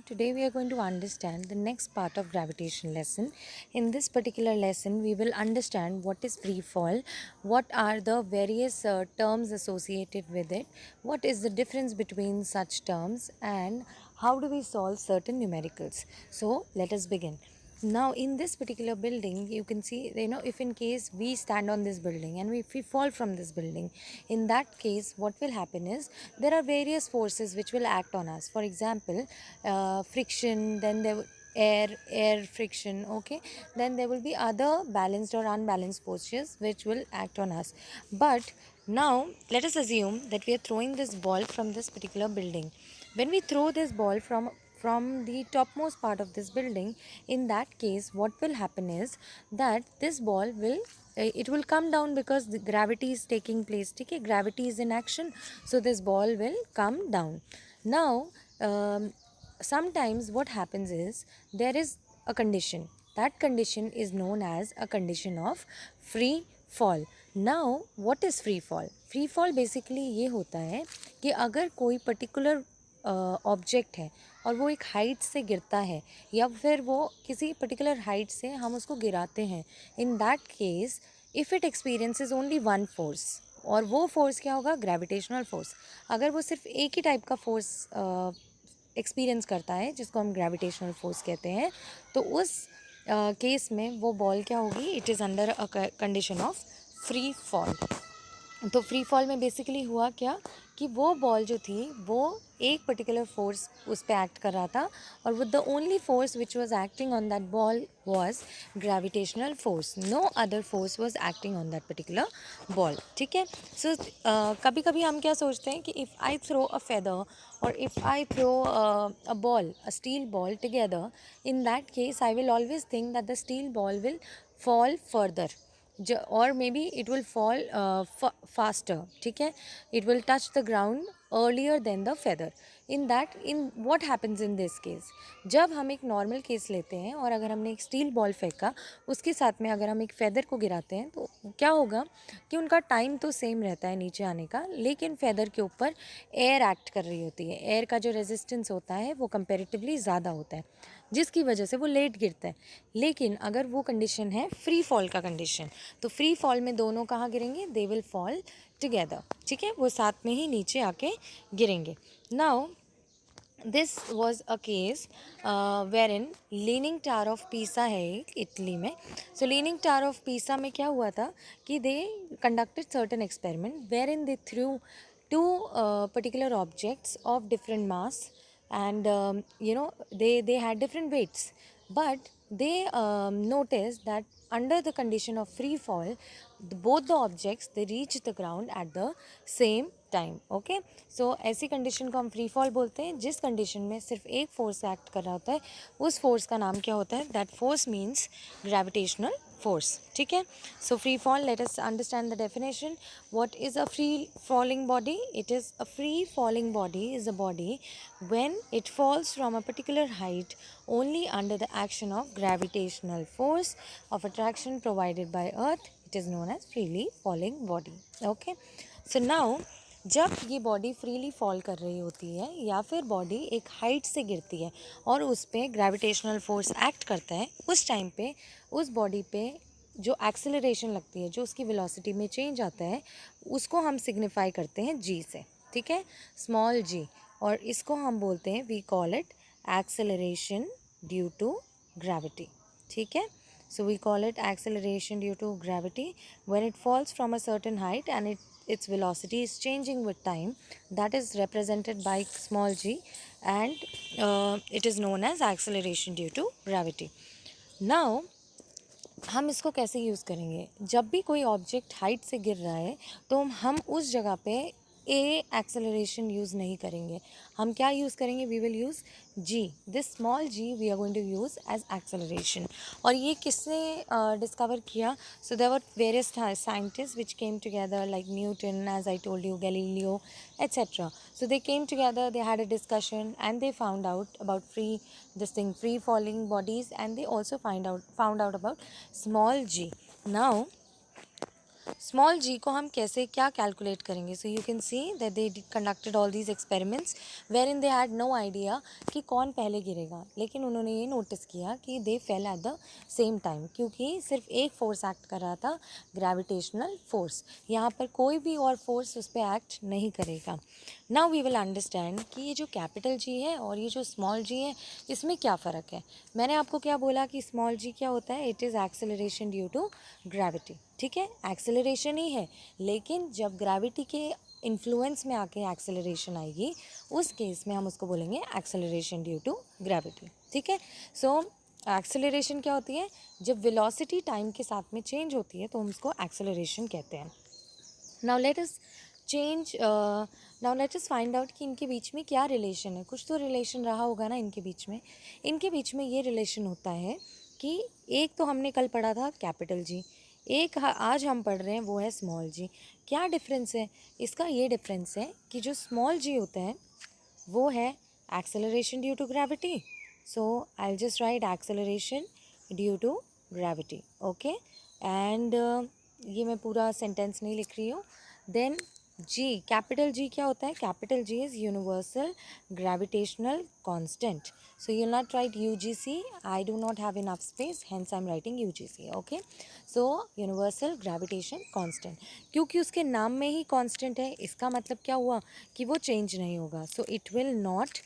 Today we are going to understand the next part of gravitation lesson. In this particular lesson, we will understand what is free fall, what are the various terms associated with it, what is the difference between such terms, and how do we solve certain numericals. So let us begin. Now in this particular building, you can see, if in case we stand on this building and if we fall from this building, in that case what will happen is there are various forces which will act on us. For example, friction, then there air friction, okay, then there will be other balanced or unbalanced forces which will act on us. But now let us assume that we are throwing this ball from this particular building. When we throw this ball from the topmost part of this building, in that case what will happen is that this ball will it will come down because the gravity is taking place. Okay, gravity is in action, so this ball will come down. Now sometimes what happens is there is a condition. That condition is known as a condition of free fall. Now what is free fall? Free fall basically ये होता है कि अगर कोई particular object है और वो एक हाइट से गिरता है या फिर वो किसी पर्टिकुलर हाइट से हम उसको गिराते हैं, इन that case if it experiences only one force, और वो फोर्स क्या होगा? Gravitational force. अगर वो सिर्फ एक ही टाइप का फोर्स एक्सपीरियंस करता है जिसको हम ग्रेविटेशनल फोर्स कहते हैं, तो उस केस में वो बॉल क्या होगी? It is under a condition of free fall. तो फ्री फॉल में बेसिकली हुआ क्या कि वो बॉल जो थी वो एक पर्टिकुलर फोर्स उस पर एक्ट कर रहा था, और with the only force which was acting on that ball was gravitational force. No other force was acting on that particular ball. ठीक है. सो कभी कभी हम क्या सोचते हैं कि if I throw a feather or if I throw a ball, a steel ball together, in that case I will always think that the steel ball will fall further, or maybe it will fall faster. ठीक है. It will touch the ground earlier than the feather. In what happens in this case? जब हम एक normal case लेते हैं और अगर हमने एक स्टील बॉल फेंका, उसके साथ में अगर हम एक फेदर को गिराते हैं, तो क्या होगा कि उनका टाइम तो सेम रहता है नीचे आने का, लेकिन फेदर के ऊपर एयर एक्ट कर रही होती है. एयर का जो रेजिस्टेंस होता है वो कंपेरेटिवली ज़्यादा होता है, जिसकी वजह से वो लेट गिरता है. लेकिन अगर वो कंडीशन है फ्री फॉल का कंडीशन, तो फ्री फॉल में दोनों कहाँ गिरेंगे? They will fall together. ठीक है, वो साथ में ही नीचे आके गिरेंगे. Now this was a case where in leaning tower of Pisa है इटली में. सो लीनिंग टावर ऑफ पीसा में क्या हुआ था कि they conducted certain experiment where in they threw two particular objects of different mass, and they had different weights, but they noticed that under the condition of free fall, both the objects they reach the ground at the same time. Okay. So ऐसी condition को हम free fall बोलते हैं जिस condition में सिर्फ एक force act कर रहा होता है. उस फोर्स का नाम क्या होता है? That force means gravitational force. ठीक है. So free fall, let us understand the definition. What is a free falling body? It is a free falling body is a body when it falls from a particular height only under the action of gravitational force of attraction provided by earth. It is known as freely falling body. Okay. So now जब ये body freely fall कर रही होती है या फिर body एक height से गिरती है और उस पर ग्रेविटेशनल फोर्स एक्ट करता है, उस टाइम पे उस बॉडी पे जो एक्सेलरेशन लगती है, जो उसकी वेलोसिटी में चेंज आता है, उसको हम सिग्निफाई करते हैं जी से. ठीक है, स्मॉल जी. और इसको हम बोलते हैं, we call it acceleration due to gravity. ठीक है. So we call it acceleration due to gravity when it falls from a certain height and its velocity is changing with time. That is represented by small g, and it is known as acceleration due to gravity. Now हम इसको कैसे use करेंगे? जब भी कोई object height से गिर रहा है तो हम उस जगह पे ए एक्सेलरेशन यूज़ नहीं करेंगे. हम क्या यूज़ करेंगे? We will use G. This small G we are going to use as acceleration. और ये किसने डिस्कवर किया? So there were various scientist which came together like Newton, as I told you, Galileo, etc. So they came together, they had a discussion, and they found out about free falling bodies, and they also found out about small g. Now small g को हम कैसे क्या calculate करेंगे. So you can see that they conducted all these experiments where in they had no idea कि कौन पहले गिरेगा, लेकिन उन्होंने ये नोटिस किया कि they fell at the same time, क्योंकि सिर्फ एक फोर्स एक्ट कर रहा था, ग्रेविटेशनल फोर्स. यहाँ पर कोई भी और फोर्स उस पर एक्ट नहीं करेगा. नाउ वी विल अंडरस्टैंड कि ये जो कैपिटल जी है और ये जो स्मॉल जी है, इसमें क्या फ़र्क है. मैंने आपको क्या बोला कि स्मॉल जी क्या होता है, it is acceleration due to gravity. ठीक है, एक्सेलरेशन ही है, लेकिन जब ग्रेविटी के इन्फ्लुएंस में आके एक्सेलरेशन आएगी, उस केस में हम उसको बोलेंगे एक्सेलरेशन ड्यू टू ग्रेविटी. ठीक है, सो एक्सेलरेशन क्या होती है, जब वेलोसिटी टाइम के साथ में चेंज होती है तो हम उसको एक्सेलरेशन कहते हैं. Now let us change now let us find out कि इनके बीच में क्या रिलेशन है. कुछ तो रिलेशन रहा होगा ना इनके बीच में. इनके बीच में ये रिलेशन होता है कि एक तो हमने कल पढ़ा था कैपिटल जी, एक आज हम पढ़ रहे हैं वो है स्मॉल जी. क्या डिफरेंस है इसका? ये डिफरेंस है कि जो स्मॉल जी होता है वो है acceleration due to gravity. So I will just write acceleration due to gravity. Okay, and ये मैं पूरा सेंटेंस नहीं लिख रही हूँ. देन जी, कैपिटल जी क्या होता है? Capital G is universal gravitational constant. So you'll not write UGC. I do not have enough space, hence I'm writing UGC. Okay. So universal gravitation constant. क्योंकि उसके नाम में ही constant है, इसका मतलब क्या हुआ कि वो change नहीं होगा. So it will not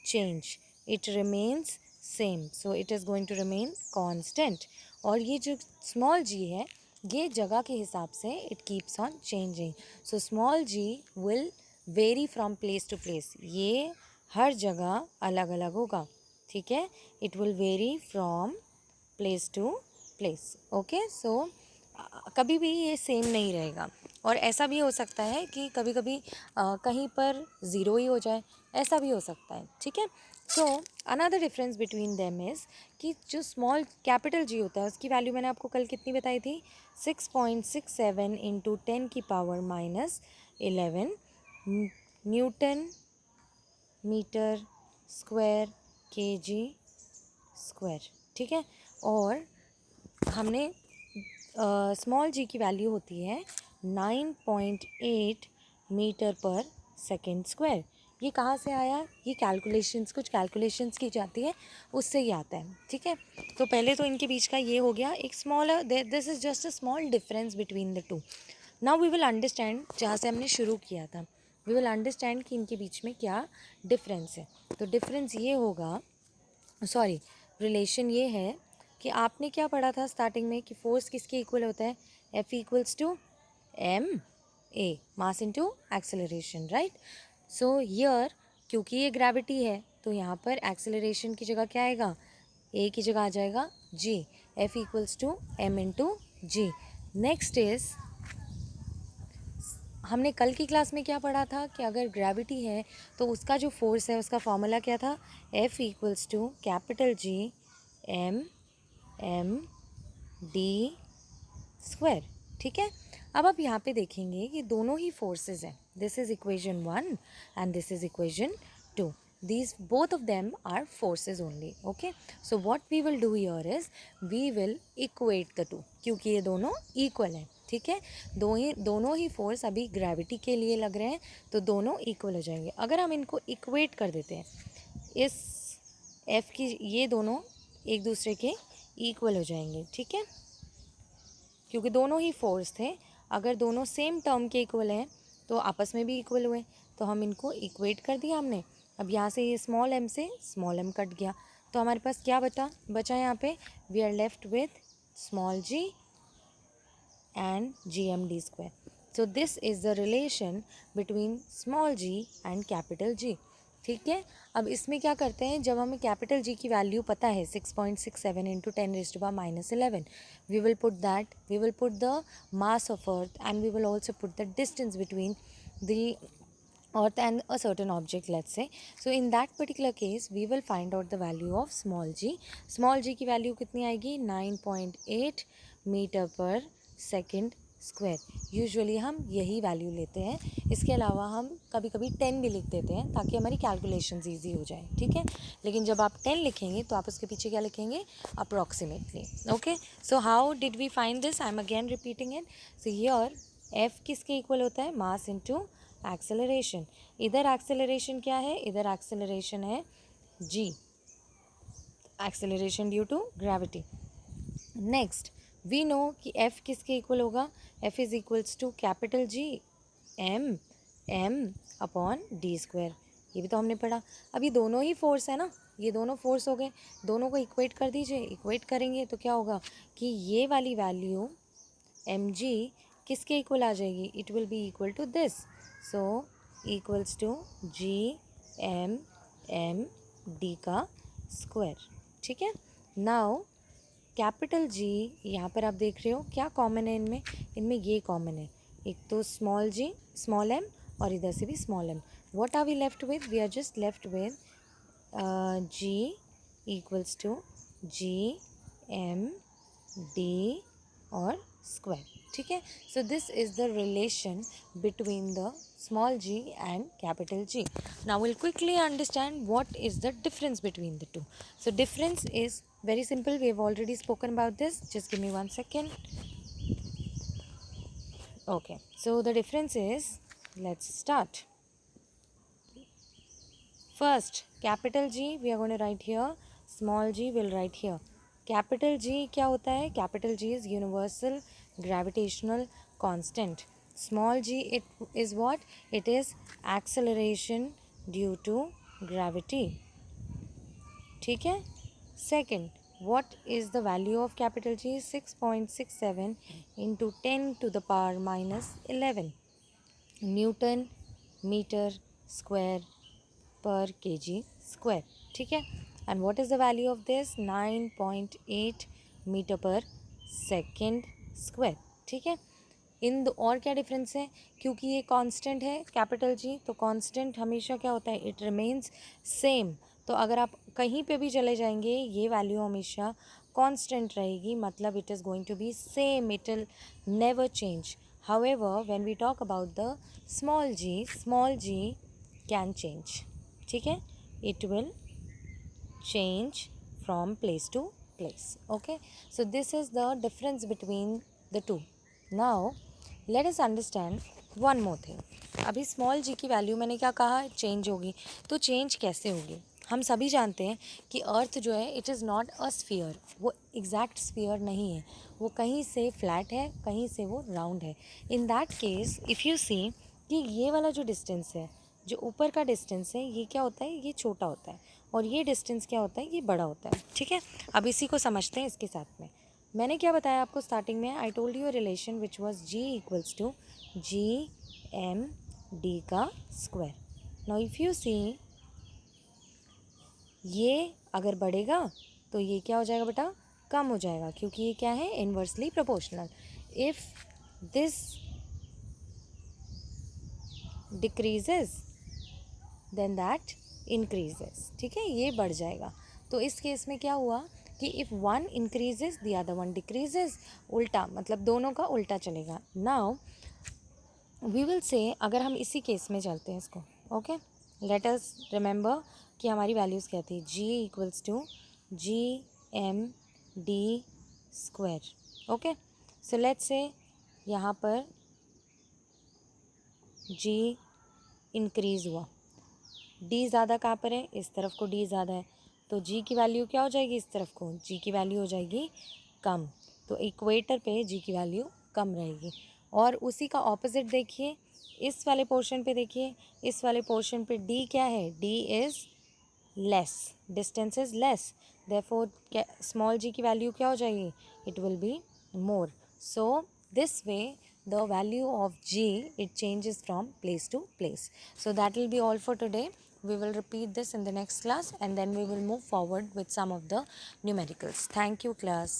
change. It remains same. So it is going to remain constant. और ये जो small g है, ये जगह के हिसाब से it keeps on changing. So small g will vary from place to place. ये हर जगह अलग अलग होगा. ठीक है, it will vary from place to place. Okay, so कभी भी ये सेम नहीं रहेगा. और ऐसा भी हो सकता है कि कभी कभी कहीं पर ज़ीरो ही हो जाए, ऐसा भी हो सकता है. ठीक है, so another difference between them is कि जो स्मॉल कैपिटल जी होता है उसकी वैल्यू मैंने आपको कल कितनी बताई थी? 6.67 इंटू 10 की power -11 newton metre square KG square. ठीक है, और हमने स्मॉल जी की वैल्यू होती है 9.8 मीटर पर सेकेंड स्क्वायर. ये कहाँ से आया? ये कैलकुलेशंस, कुछ कैलकुलेशंस की जाती है, उससे ही आता है. ठीक है, तो पहले तो इनके बीच का ये हो गया एक small, this is just a small difference between the two. Now we will understand, जहाँ से हमने शुरू किया था, वी विल अंडरस्टैंड कि इनके बीच में क्या डिफरेंस है. तो डिफरेंस ये होगा, सॉरी, रिलेशन ये है कि आपने क्या पढ़ा था स्टार्टिंग में कि फोर्स किसके इक्वल होता है? F equals to M A, mass into acceleration. Right. So here क्योंकि ये ग्रेविटी है तो यहाँ पर एक्सेलरेशन की जगह क्या आएगा? ए की जगह आ जाएगा G. F equals to M into G. Next is, हमने कल की क्लास में क्या पढ़ा था कि अगर ग्रेविटी है तो उसका जो फोर्स है उसका फॉर्मूला क्या था? F equals to capital G M M D square. ठीक है, अब आप यहाँ पे देखेंगे कि दोनों ही फोर्सेस हैं. This is equation 1 and this is equation 2. These both of them are forces only. Okay, so what we will do here is we will equate the two, क्योंकि ये दोनों इक्वल हैं. ठीक है, दोनों ही फोर्स अभी ग्रेविटी के लिए लग रहे हैं तो दोनों इक्वल हो जाएंगे. अगर हम इनको इक्वेट कर देते हैं, इस एफ की, ये दोनों एक दूसरे के इक्वल हो जाएंगे. ठीक है, क्योंकि दोनों ही फोर्स थे, अगर दोनों सेम टर्म के इक्वल हैं तो आपस में भी इक्वल हुए, तो हम इनको इक्वेट कर दिया हमने. अब यहाँ से ये स्मॉल एम से स्मॉल एम कट गया, तो हमारे पास क्या बचा यहाँ पे? We are left with small G and G M D square. So this is the relation between small G and capital G. ठीक है, अब इसमें क्या करते हैं, जब हमें कैपिटल जी की वैल्यू पता है 6.67 into 10⁻⁻11, we will put the mass of earth and we will also put the distance between the earth and a certain object, let's say. So in that particular case we will find out the value of small g. Small g की value कितनी आएगी? 9.8 metre पर second square. Usually हम यही value लेते हैं, इसके अलावा हम कभी कभी 10 भी लिख देते हैं ताकि हमारी कैलकुलेशंस ईजी हो जाए, ठीक है। लेकिन जब आप 10 लिखेंगे तो आप उसके पीछे क्या लिखेंगे, approximately. Okay, so how did we find this, I am again repeating it. So here F किसके इक्वल होता है, मास इनटू एक्सेलरेशन। इधर एक्सेलरेशन क्या है, इधर एक्सेलरेशन है g, acceleration due to gravity. Next we know कि F किसके इक्वल होगा, F is equals to capital G m upon d square. ये भी तो हमने पढ़ा। अभी दोनों ही फोर्स है ना, ये दोनों फोर्स हो गए, दोनों को इक्वेट कर दीजिए। इक्वेट करेंगे तो क्या होगा कि ये वाली वैल्यू mg किसके इक्वल आ जाएगी, it will be equal to this. So equals to m d का स्क्वायर, ठीक है। नाउ कैपिटल जी, यहाँ पर आप देख रहे हो क्या कॉमन है इनमें, इनमें ये कॉमन है, एक तो स्मॉल जी स्मॉल एम और इधर से भी small M. What are we left with, we are just left with G equals to G M D और स्क्वायर, ठीक है। So this is the relation between the small g and capital G. Now we'll quickly understand what is the difference between the two. So difference is very simple, we have already spoken about this, just give me 1 second. Okay, so the difference is, let's start. First capital G we are going to write here, small g will write here. Capital G क्या होता है, capital G is universal gravitational constant. Small g it is what, it is acceleration due to gravity, ठीक है। Second, what is the value of capital G, 6.67 into 10 to the power minus 11 newton metre square पर kg square, ठीक है। And what is the value of this, 9.8 metre पर second square, ठीक है। इन दो और क्या डिफरेंस है, क्योंकि ये कांस्टेंट है कैपिटल जी, तो कांस्टेंट हमेशा क्या होता है, इट रिमेन्स सेम। तो अगर आप कहीं पे भी चले जाएंगे ये वैल्यू हमेशा कांस्टेंट रहेगी, मतलब it is going to be same, it will never change. However, when we talk about the small g can change, ठीक है, it will change from place to place. Okay, so this is the difference between the two. Now let us understand one more thing. अभी small g की value मैंने क्या कहा, change होगी, तो change कैसे होगी, हम सभी जानते हैं कि अर्थ जो है it is not a sphere, वो एग्जैक्ट स्फीयर नहीं है, वो कहीं से फ्लैट है, कहीं से वो राउंड है। In that case if you see कि ये वाला जो डिस्टेंस है, जो ऊपर का डिस्टेंस है, ये क्या होता है, ये छोटा होता है, और ये डिस्टेंस क्या होता है, ये बड़ा होता है, ठीक है। अब इसी को समझते हैं इसके साथ में। मैंने क्या बताया आपको स्टार्टिंग में, I told you relation which was G equals to G M D का square. Now if you see, ये अगर बढ़ेगा तो ये क्या हो जाएगा बेटा, कम हो जाएगा, क्योंकि ये क्या है, inversely proportional. If this decreases then that increases, ठीक है, ये बढ़ जाएगा। तो इस केस में क्या हुआ कि if one increases the other one decreases, उल्टा, मतलब दोनों का उल्टा चलेगा। नाउ वी विल से, अगर हम इसी केस में चलते हैं इसको, ओके, लेट अस रिमेंबर कि हमारी वैल्यूज़ क्या थी, g equals to G M D square. Okay, so let's say यहाँ पर जी इंक्रीज़ हुआ, डी ज़्यादा कहाँ पर है, इस तरफ को डी ज़्यादा है, तो जी की वैल्यू क्या हो जाएगी, इस तरफ को जी की वैल्यू हो जाएगी कम, तो इक्वेटर पे जी की वैल्यू कम रहेगी। और उसी का ऑपोजिट देखिए, इस वाले पोर्शन पे देखिए, इस वाले पोर्शन पे डी क्या है, d is less, distance is less, therefore small g की वैल्यू क्या हो जाएगी, it will be more. So this way the value of g, it changes from place to place. So that will be all for today. We will repeat this in the next class and then we will move forward with some of the numericals. Thank you class.